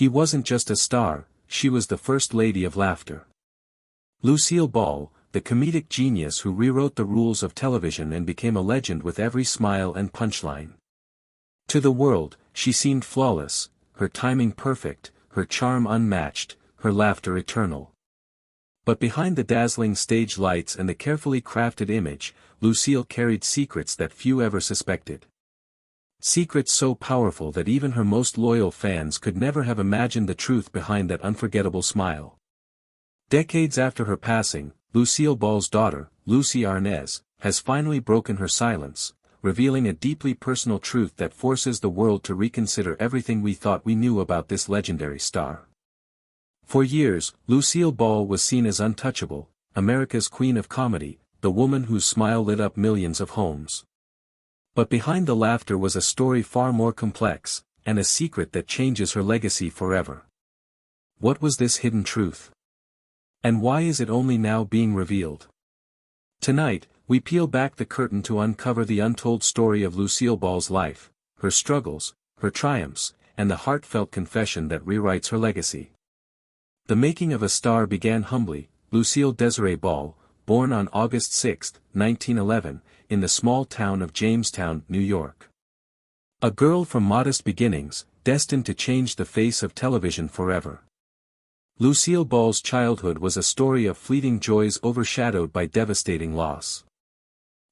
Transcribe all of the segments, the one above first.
He wasn't just a star, she was the first lady of laughter. Lucille Ball, the comedic genius who rewrote the rules of television and became a legend with every smile and punchline. To the world, she seemed flawless, her timing perfect, her charm unmatched, her laughter eternal. But behind the dazzling stage lights and the carefully crafted image, Lucille carried secrets that few ever suspected. Secrets so powerful that even her most loyal fans could never have imagined the truth behind that unforgettable smile. Decades after her passing, Lucille Ball's daughter, Lucy Arnaz, has finally broken her silence, revealing a deeply personal truth that forces the world to reconsider everything we thought we knew about this legendary star. For years, Lucille Ball was seen as untouchable, America's queen of comedy, the woman whose smile lit up millions of homes. But behind the laughter was a story far more complex, and a secret that changes her legacy forever. What was this hidden truth? And why is it only now being revealed? Tonight, we peel back the curtain to uncover the untold story of Lucille Ball's life, her struggles, her triumphs, and the heartfelt confession that rewrites her legacy. The making of a star began humbly. Lucille Desiree Ball, born on August 6, 1911, in the small town of Jamestown, New York. A girl from modest beginnings, destined to change the face of television forever. Lucille Ball's childhood was a story of fleeting joys overshadowed by devastating loss.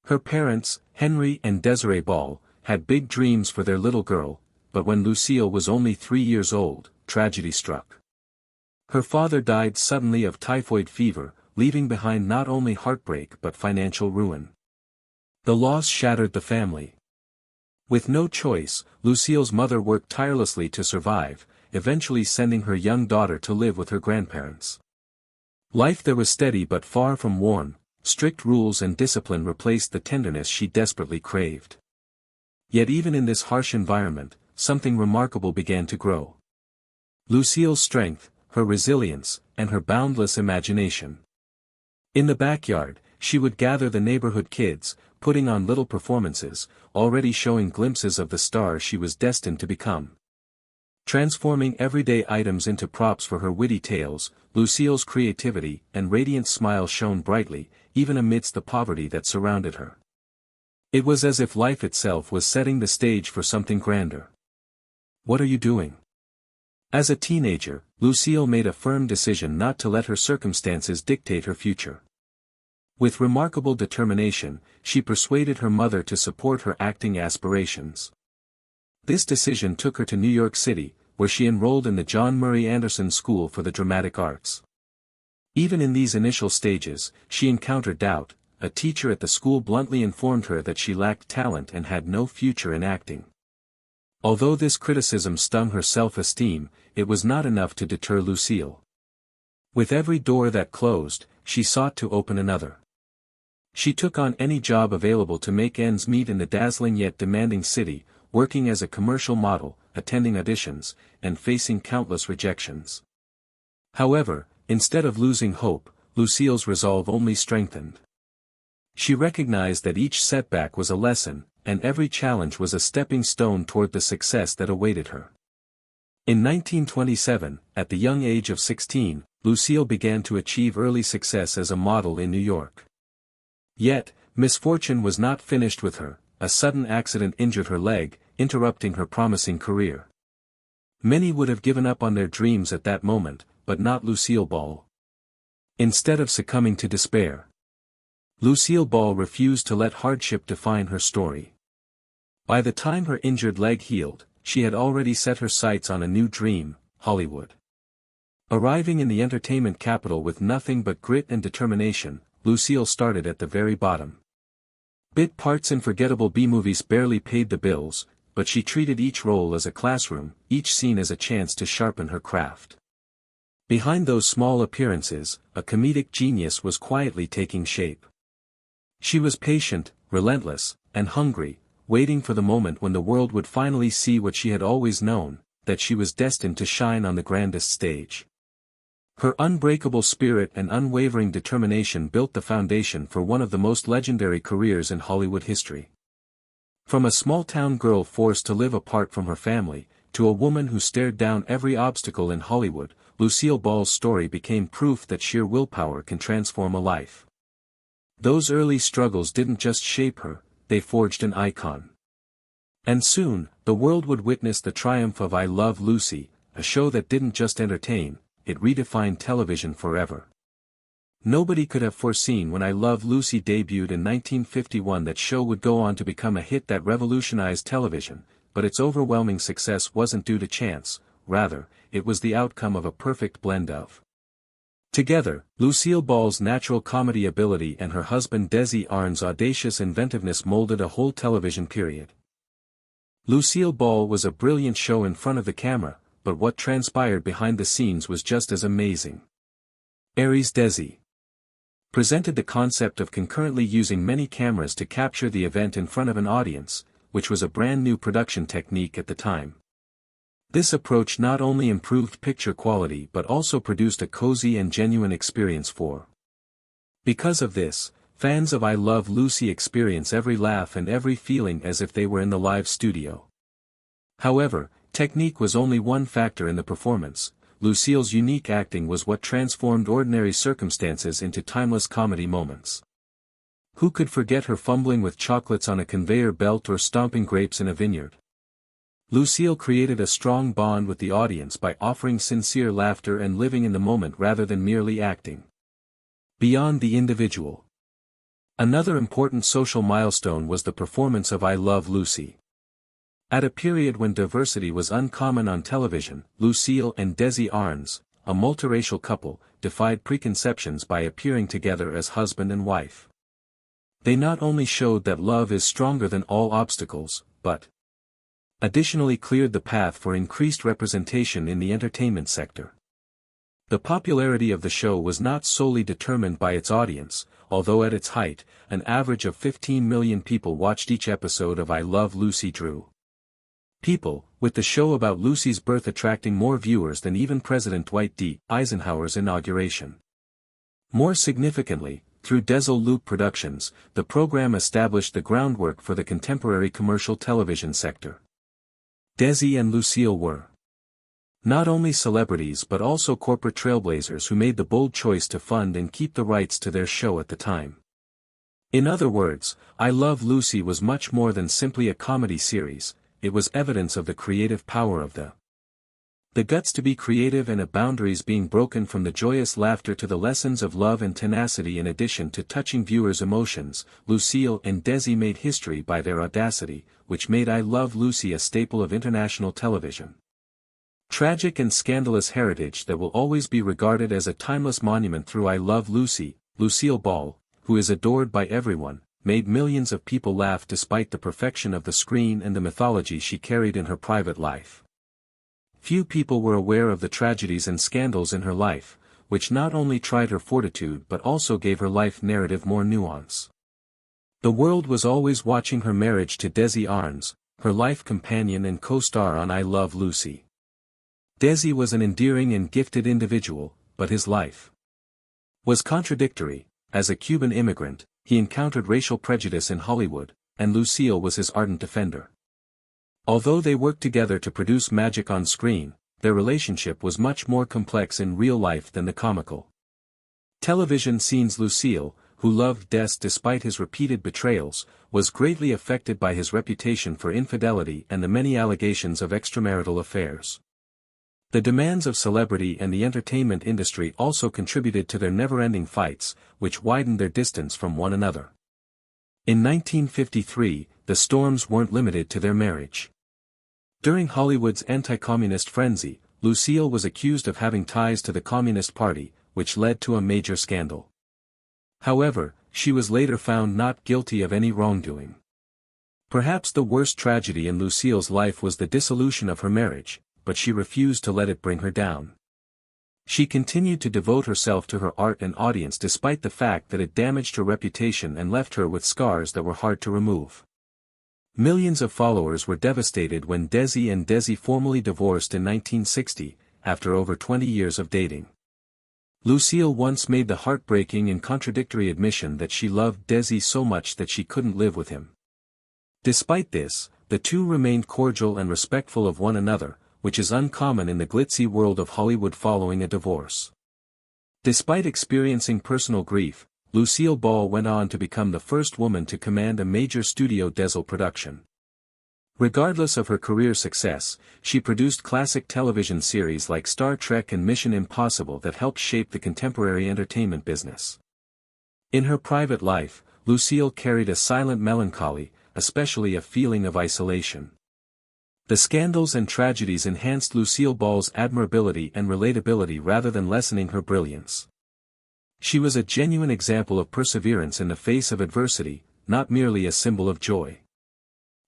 Her parents, Henry and Desiree Ball, had big dreams for their little girl, but when Lucille was only 3 years old, tragedy struck. Her father died suddenly of typhoid fever, leaving behind not only heartbreak but financial ruin. The loss shattered the family. With no choice, Lucille's mother worked tirelessly to survive, eventually sending her young daughter to live with her grandparents. Life there was steady but far from warm, strict rules and discipline replaced the tenderness she desperately craved. Yet even in this harsh environment, something remarkable began to grow. Lucille's strength, her resilience, and her boundless imagination. In the backyard, she would gather the neighborhood kids, putting on little performances, already showing glimpses of the star she was destined to become. Transforming everyday items into props for her witty tales, Lucille's creativity and radiant smile shone brightly, even amidst the poverty that surrounded her. It was as if life itself was setting the stage for something grander. "What are you doing?" As a teenager, Lucille made a firm decision not to let her circumstances dictate her future. With remarkable determination, she persuaded her mother to support her acting aspirations. This decision took her to New York City, where she enrolled in the John Murray Anderson School for the Dramatic Arts. Even in these initial stages, she encountered doubt. A teacher at the school bluntly informed her that she lacked talent and had no future in acting. Although this criticism stung her self-esteem, it was not enough to deter Lucille. With every door that closed, she sought to open another. She took on any job available to make ends meet in the dazzling yet demanding city, working as a commercial model, attending auditions, and facing countless rejections. However, instead of losing hope, Lucille's resolve only strengthened. She recognized that each setback was a lesson, and every challenge was a stepping stone toward the success that awaited her. In 1927, at the young age of 16, Lucille began to achieve early success as a model in New York. Yet, misfortune was not finished with her. A sudden accident injured her leg, interrupting her promising career. Many would have given up on their dreams at that moment, but not Lucille Ball. Instead of succumbing to despair, Lucille Ball refused to let hardship define her story. By the time her injured leg healed, she had already set her sights on a new dream, Hollywood. Arriving in the entertainment capital with nothing but grit and determination, Lucille started at the very bottom. Bit parts in forgettable B-movies barely paid the bills, but she treated each role as a classroom, each scene as a chance to sharpen her craft. Behind those small appearances, a comedic genius was quietly taking shape. She was patient, relentless, and hungry, waiting for the moment when the world would finally see what she had always known, that she was destined to shine on the grandest stage. Her unbreakable spirit and unwavering determination built the foundation for one of the most legendary careers in Hollywood history. From a small-town girl forced to live apart from her family, to a woman who stared down every obstacle in Hollywood, Lucille Ball's story became proof that sheer willpower can transform a life. Those early struggles didn't just shape her, they forged an icon. And soon, the world would witness the triumph of I Love Lucy, a show that didn't just entertain, it redefined television forever. Nobody could have foreseen when I Love Lucy debuted in 1951 that show would go on to become a hit that revolutionized television, but its overwhelming success wasn't due to chance, rather, it was the outcome of a perfect blend of. Together, Lucille Ball's natural comedy ability and her husband Desi Arn's audacious inventiveness molded a whole television period. Lucille Ball was a brilliant show in front of the camera, but what transpired behind the scenes was just as amazing. Aries Desi presented the concept of concurrently using many cameras to capture the event in front of an audience, which was a brand new production technique at the time. This approach not only improved picture quality but also produced a cozy and genuine experience for. Because of this, fans of I Love Lucy experience every laugh and every feeling as if they were in the live studio. However, technique was only one factor in the performance. Lucille's unique acting was what transformed ordinary circumstances into timeless comedy moments. Who could forget her fumbling with chocolates on a conveyor belt or stomping grapes in a vineyard? Lucille created a strong bond with the audience by offering sincere laughter and living in the moment rather than merely acting. Beyond the individual. Another important social milestone was the performance of I Love Lucy. At a period when diversity was uncommon on television, Lucille and Desi Arnaz, a multiracial couple, defied preconceptions by appearing together as husband and wife. They not only showed that love is stronger than all obstacles, but additionally cleared the path for increased representation in the entertainment sector. The popularity of the show was not solely determined by its audience, although at its height, an average of 15 million people watched each episode of I Love Lucy drew. People, with the show about Lucy's birth attracting more viewers than even President Dwight D. Eisenhower's inauguration. More significantly, through Desil Loop Productions, the program established the groundwork for the contemporary commercial television sector. Desi and Lucille were not only celebrities but also corporate trailblazers who made the bold choice to fund and keep the rights to their show at the time. In other words, I Love Lucy was much more than simply a comedy series, it was evidence of the creative power of the guts to be creative and of boundaries being broken, from the joyous laughter to the lessons of love and tenacity. In addition to touching viewers' emotions, Lucille and Desi made history by their audacity, which made I Love Lucy a staple of international television. Tragic and scandalous heritage that will always be regarded as a timeless monument. Through I Love Lucy, Lucille Ball, who is adored by everyone, made millions of people laugh despite the perfection of the screen and the mythology she carried in her private life. Few people were aware of the tragedies and scandals in her life, which not only tried her fortitude but also gave her life narrative more nuance. The world was always watching her marriage to Desi Arnaz, her life companion and co-star on I Love Lucy. Desi was an endearing and gifted individual, but his life was contradictory. As a Cuban immigrant, he encountered racial prejudice in Hollywood, and Lucille was his ardent defender. Although they worked together to produce magic on screen, their relationship was much more complex in real life than the comical television scenes. Lucille, who loved Des despite his repeated betrayals, was greatly affected by his reputation for infidelity and the many allegations of extramarital affairs. The demands of celebrity and the entertainment industry also contributed to their never-ending fights, which widened their distance from one another. In 1953, the storms weren't limited to their marriage. During Hollywood's anti-communist frenzy, Lucille was accused of having ties to the Communist Party, which led to a major scandal. However, she was later found not guilty of any wrongdoing. Perhaps the worst tragedy in Lucille's life was the dissolution of her marriage, but she refused to let it bring her down. She continued to devote herself to her art and audience despite the fact that it damaged her reputation and left her with scars that were hard to remove. Millions of followers were devastated when Desi and Desi formally divorced in 1960, after over 20 years of dating. Lucille once made the heartbreaking and contradictory admission that she loved Desi so much that she couldn't live with him. Despite this, the two remained cordial and respectful of one another, which is uncommon in the glitzy world of Hollywood following a divorce. Despite experiencing personal grief, Lucille Ball went on to become the first woman to command a major studio diesel production. Regardless of her career success, she produced classic television series like Star Trek and Mission Impossible that helped shape the contemporary entertainment business. In her private life, Lucille carried a silent melancholy, especially a feeling of isolation. The scandals and tragedies enhanced Lucille Ball's admirability and relatability rather than lessening her brilliance. She was a genuine example of perseverance in the face of adversity, not merely a symbol of joy.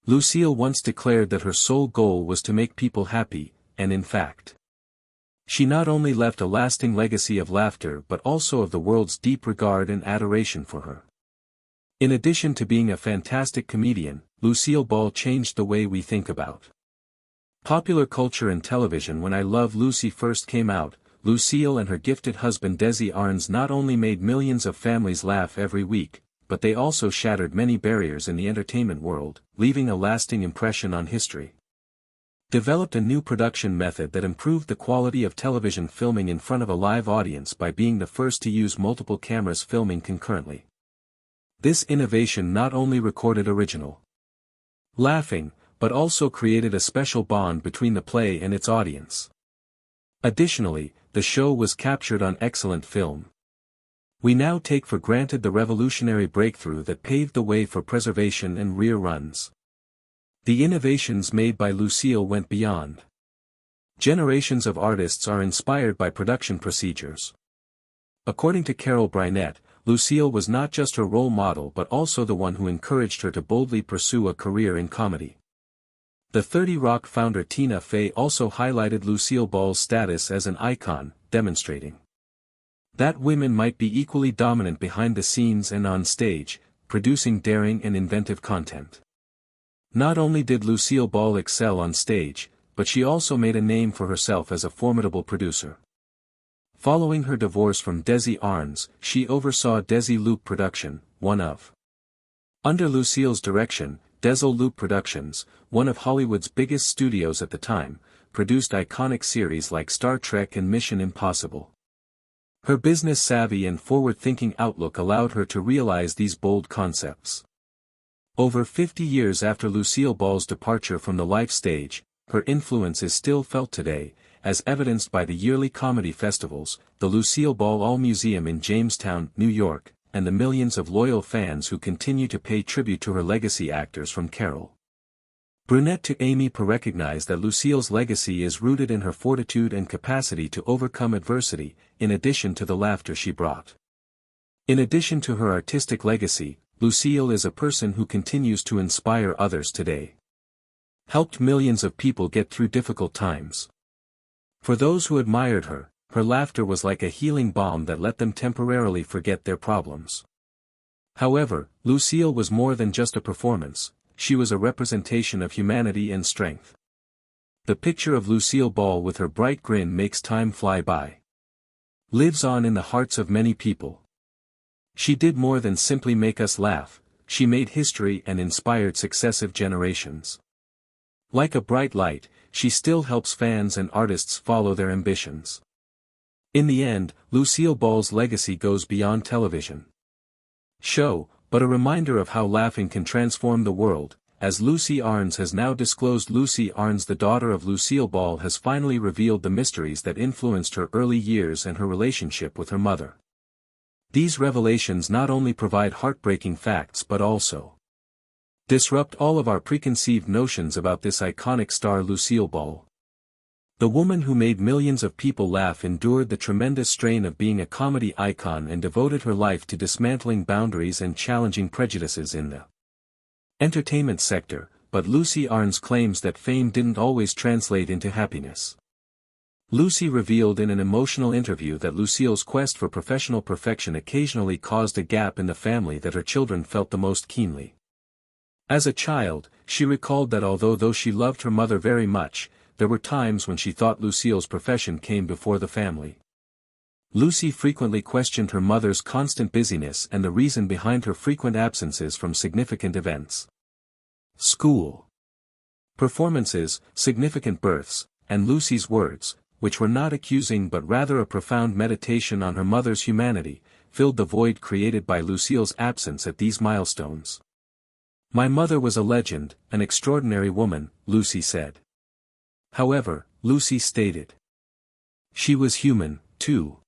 Lucille once declared that her sole goal was to make people happy, and in fact, she not only left a lasting legacy of laughter but also of the world's deep regard and adoration for her. In addition to being a fantastic comedian, Lucille Ball changed the way we think about popular culture and television. When I Love Lucy first came out, Lucille and her gifted husband Desi Arnaz not only made millions of families laugh every week, but they also shattered many barriers in the entertainment world, leaving a lasting impression on history. Developed a new production method that improved the quality of television filming in front of a live audience by being the first to use multiple cameras filming concurrently. This innovation not only recorded original laughing, but also created a special bond between the play and its audience. Additionally, the show was captured on excellent film. We now take for granted the revolutionary breakthrough that paved the way for preservation and reruns. The innovations made by Lucille went beyond. Generations of artists are inspired by production procedures. According to Carol Burnett, Lucille was not just her role model but also the one who encouraged her to boldly pursue a career in comedy. The 30 Rock founder Tina Fey also highlighted Lucille Ball's status as an icon, demonstrating that women might be equally dominant behind the scenes and on stage, producing daring and inventive content. Not only did Lucille Ball excel on stage, but she also made a name for herself as a formidable producer. Following her divorce from Desi Arnaz, she oversaw Desi Loop Production, one of under Lucille's direction. Desi Loop Productions, one of Hollywood's biggest studios at the time, produced iconic series like Star Trek and Mission Impossible. Her business savvy and forward-thinking outlook allowed her to realize these bold concepts. Over 50 years after Lucille Ball's departure from the life stage, her influence is still felt today, as evidenced by the yearly comedy festivals, the Lucille Ball All Museum in Jamestown, New York, and the millions of loyal fans who continue to pay tribute to her legacy. Actors from Carol Burnett to Amy Poehler recognize that Lucille's legacy is rooted in her fortitude and capacity to overcome adversity, in addition to the laughter she brought. In addition to her artistic legacy, Lucille is a person who continues to inspire others today. Helped millions of people get through difficult times. For those who admired her, her laughter was like a healing balm that let them temporarily forget their problems. However, Lucille was more than just a performance, she was a representation of humanity and strength. The picture of Lucille Ball with her bright grin makes time fly by. Lives on in the hearts of many people. She did more than simply make us laugh, she made history and inspired successive generations. Like a bright light, she still helps fans and artists follow their ambitions. In the end, Lucille Ball's legacy goes beyond television show, but a reminder of how laughing can transform the world. As Lucy Arnaz has now disclosed, Lucy Arnaz, the daughter of Lucille Ball, has finally revealed the mysteries that influenced her early years and her relationship with her mother. These revelations not only provide heartbreaking facts but also disrupt all of our preconceived notions about this iconic star. Lucille Ball, the woman who made millions of people laugh, endured the tremendous strain of being a comedy icon and devoted her life to dismantling boundaries and challenging prejudices in the entertainment sector, but Lucy Arnaz claims that fame didn't always translate into happiness. Lucy revealed in an emotional interview that Lucille's quest for professional perfection occasionally caused a gap in the family that her children felt the most keenly. As a child, she recalled that although she loved her mother very much, there were times when she thought Lucille's profession came before the family. Lucy frequently questioned her mother's constant busyness and the reason behind her frequent absences from significant events. School. Performances, significant births, and Lucy's words, which were not accusing but rather a profound meditation on her mother's humanity, filled the void created by Lucille's absence at these milestones. "My mother was a legend, an extraordinary woman," Lucy said. However, Lucy stated, "she was human, too.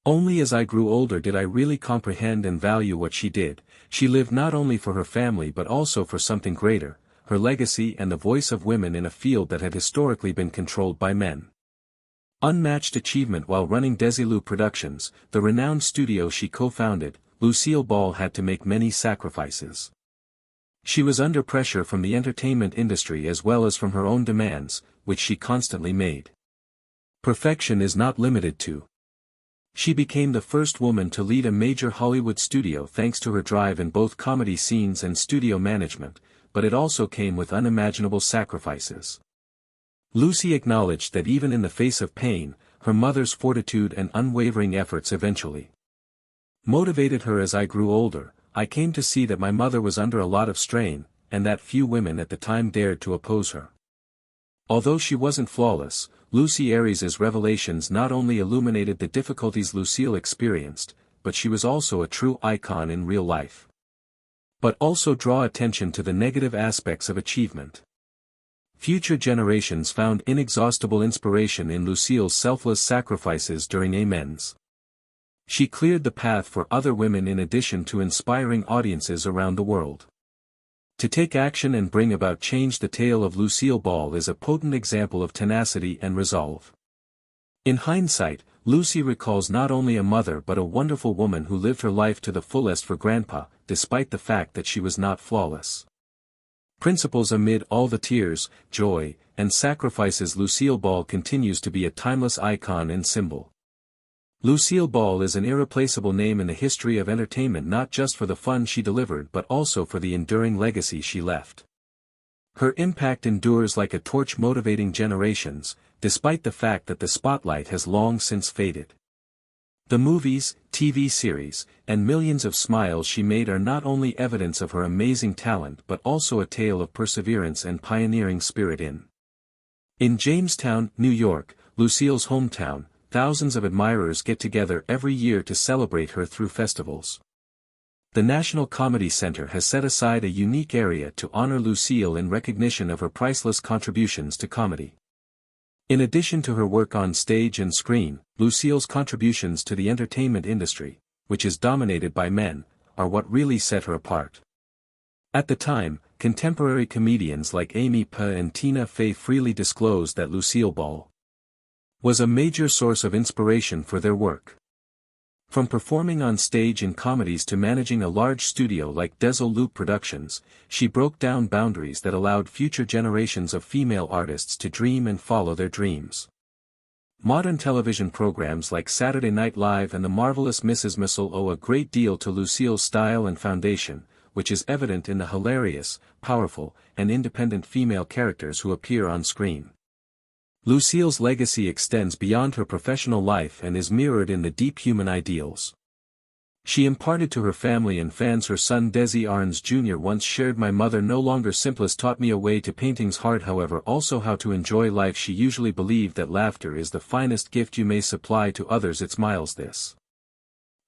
Only as I grew older did I really comprehend and value what she did. She lived not only for her family but also for something greater, her legacy and the voice of women in a field that had historically been controlled by men." Unmatched achievement. While running Desilu Productions, the renowned studio she co-founded, Lucille Ball had to make many sacrifices. She was under pressure from the entertainment industry as well as from her own demands, which she constantly made. Perfection is not limited to. She became the first woman to lead a major Hollywood studio thanks to her drive in both comedy scenes and studio management, but it also came with unimaginable sacrifices. Lucy acknowledged that even in the face of pain, her mother's fortitude and unwavering efforts eventually motivated her. "As I grew older, I came to see that my mother was under a lot of strain, and that few women at the time dared to oppose her." Although she wasn't flawless, Lucy Aries's revelations not only illuminated the difficulties Lucille experienced, but she was also a true icon in real life. But also draw attention to the negative aspects of achievement. Future generations found inexhaustible inspiration in Lucille's selfless sacrifices during Amens. She cleared the path for other women in addition to inspiring audiences around the world. To take action and bring about change. The tale of Lucille Ball is a potent example of tenacity and resolve. In hindsight, Lucy recalls not only a mother but a wonderful woman who lived her life to the fullest for Grandpa, despite the fact that she was not flawless. Principles. Amid all the tears, joy, and sacrifices, Lucille Ball continues to be a timeless icon and symbol. Lucille Ball is an irreplaceable name in the history of entertainment, not just for the fun she delivered but also for the enduring legacy she left. Her impact endures like a torch, motivating generations, despite the fact that the spotlight has long since faded. The movies, TV series, and millions of smiles she made are not only evidence of her amazing talent but also a tale of perseverance and pioneering spirit. In Jamestown, New York, Lucille's hometown, thousands of admirers get together every year to celebrate her through festivals. The National Comedy Center has set aside a unique area to honor Lucille in recognition of her priceless contributions to comedy. In addition to her work on stage and screen, Lucille's contributions to the entertainment industry, which is dominated by men, are what really set her apart. At the time, contemporary comedians like Amy Poehler and Tina Fey freely disclosed that Lucille Ball was a major source of inspiration for their work. From performing on stage in comedies to managing a large studio like Desilu Productions, she broke down boundaries that allowed future generations of female artists to dream and follow their dreams. Modern television programs like Saturday Night Live and The Marvelous Mrs. Maisel owe a great deal to Lucille's style and foundation, which is evident in the hilarious, powerful, and independent female characters who appear on screen. Lucille's legacy extends beyond her professional life and is mirrored in the deep human ideals she imparted to her family and fans. Her son Desi Arnz Jr. once shared, "My mother no longer simplest taught me a way to painting's hard, however also how to enjoy life. She usually believed that laughter is the finest gift you may supply to others." It smiles this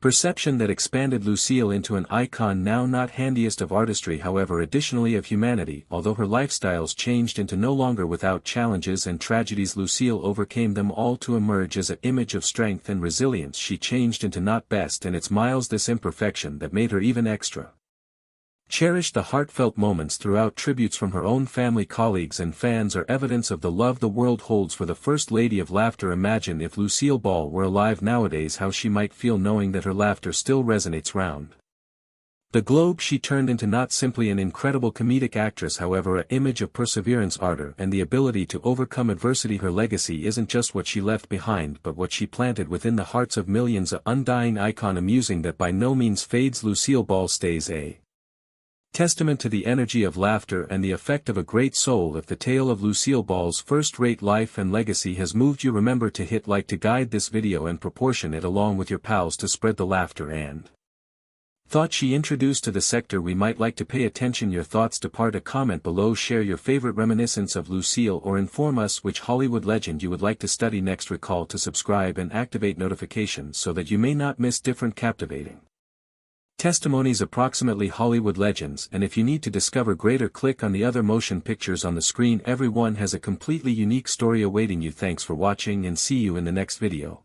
perception that expanded Lucille into an icon now not handiest of artistry, however additionally of humanity. Although her lifestyles changed into no longer without challenges and tragedies, Lucille overcame them all to emerge as an image of strength and resilience. She changed into not best, and it's miles this imperfection that made her even extra cherished. The heartfelt moments throughout, tributes from her own family, colleagues and fans, are evidence of the love the world holds for the First Lady of Laughter. Imagine if Lucille Ball were alive nowadays, how she might feel knowing that her laughter still resonates round the globe. She turned into not simply an incredible comedic actress, however, an image of perseverance, ardor, and the ability to overcome adversity. Her legacy isn't just what she left behind but what she planted within the hearts of millions, an undying icon. Amusing that by no means fades. Lucille Ball stays a testament to the energy of laughter and the effect of a great soul. If the tale of Lucille Ball's first-rate life and legacy has moved you, remember to hit like to guide this video and proportion it along with your pals to spread the laughter and Thought she introduced to the sector we might like to pay attention. Your thoughts. Depart a comment below. Share your favorite reminiscence of Lucille or inform us which Hollywood legend you would like to study next. Recall to subscribe and activate notifications so that you may not miss different captivating testimonies. Approximately Hollywood legends. And if you need to discover greater, click on the other motion pictures on the screen. Everyone has a completely unique story awaiting you. Thanks for watching and see you in the next video.